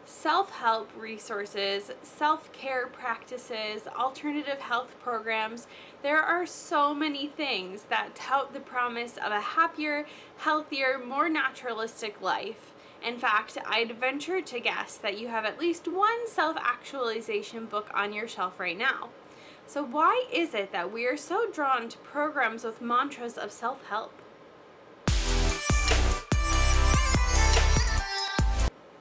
self-help resources, self-care practices, alternative health programs. There are so many things that tout the promise of a happier, healthier, more naturalistic life. In fact, I'd venture to guess that you have at least one self-actualization book on your shelf right now. So why is it that we are so drawn to programs with mantras of self-help?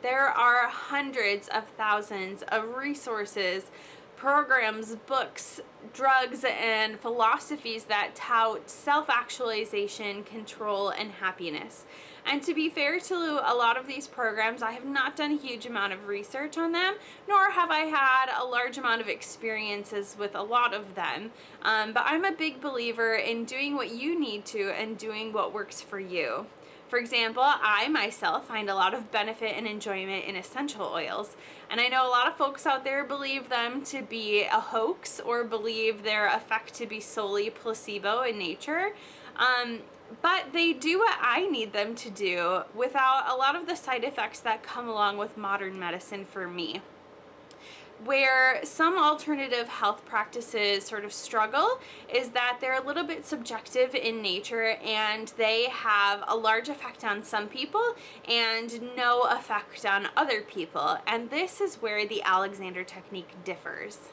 There are hundreds of thousands of resources, programs, books, drugs, and philosophies that tout self-actualization, control, and happiness. And to be fair to a lot of these programs, I have not done a huge amount of research on them, nor have I had a large amount of experiences with a lot of them. But I'm a big believer in doing what you need to and doing what works for you. For example, I myself find a lot of benefit and enjoyment in essential oils, and I know a lot of folks out there believe them to be a hoax or believe their effect to be solely placebo in nature, but they do what I need them to do without a lot of the side effects that come along with modern medicine for me. Where some alternative health practices sort of struggle is that they're a little bit subjective in nature and they have a large effect on some people and no effect on other people. And this is where the Alexander technique differs.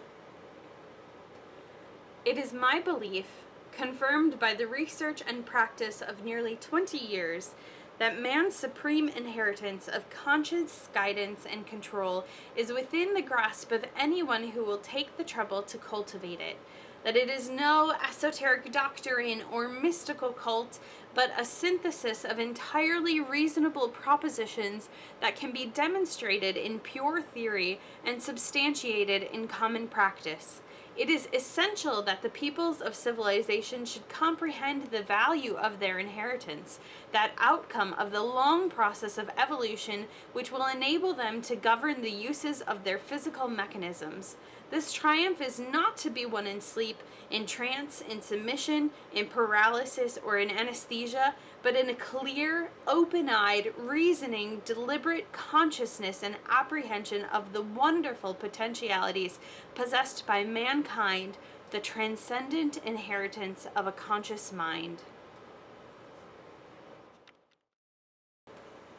It is my belief, confirmed by the research and practice of nearly 20 years, that man's supreme inheritance of conscious guidance and control is within the grasp of anyone who will take the trouble to cultivate it. That it is no esoteric doctrine or mystical cult, but a synthesis of entirely reasonable propositions that can be demonstrated in pure theory and substantiated in common practice. It is essential that the peoples of civilization should comprehend the value of their inheritance, that outcome of the long process of evolution which will enable them to govern the uses of their physical mechanisms. This triumph is not to be won in sleep, in trance, in submission, in paralysis, or in anesthesia, but in a clear, open-eyed, reasoning, deliberate consciousness and apprehension of the wonderful potentialities possessed by mankind, the transcendent inheritance of a conscious mind.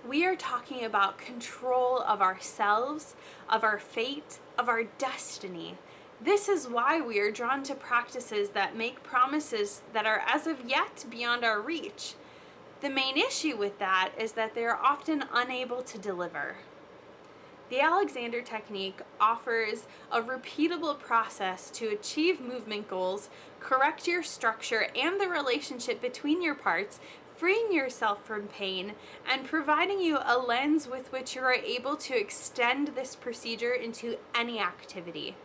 We are talking about control of ourselves, of our fate, of our destiny. This is why we are drawn to practices that make promises that are as of yet beyond our reach. The main issue with that is that they are often unable to deliver. The Alexander technique offers a repeatable process to achieve movement goals, correct your structure and the relationship between your parts, freeing yourself from pain, and providing you a lens with which you are able to extend this procedure into any activity.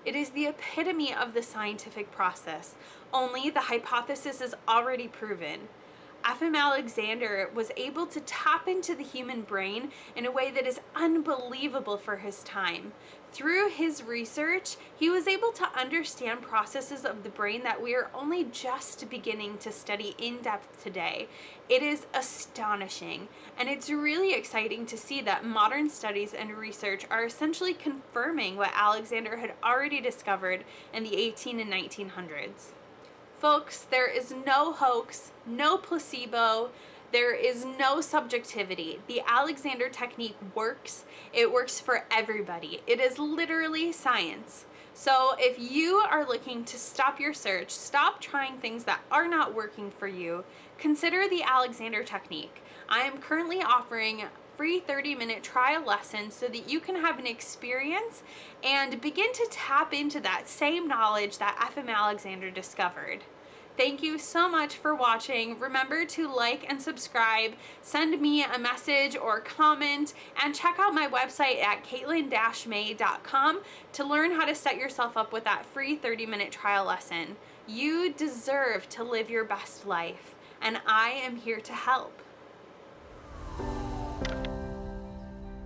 It is the epitome of the scientific process, only the hypothesis is already proven. F.M. Alexander was able to tap into the human brain in a way that is unbelievable for his time. Through his research, he was able to understand processes of the brain that we are only just beginning to study in depth today. It is astonishing, and it's really exciting to see that modern studies and research are essentially confirming what Alexander had already discovered in the 18 and 1900s. Folks, there is no hoax, no placebo, there is no subjectivity. The Alexander technique works. It works for everybody. It is literally science. So if you are looking to stop your search, stop trying things that are not working for you, consider the Alexander technique. I am currently offering free 30-minute trial lessons so that you can have an experience and begin to tap into that same knowledge that F.M. Alexander discovered. Thank you so much for watching. Remember to like and subscribe, send me a message or comment, and check out my website at caitlin-may.com to learn how to set yourself up with that free 30-minute trial lesson. You deserve to live your best life, and I am here to help.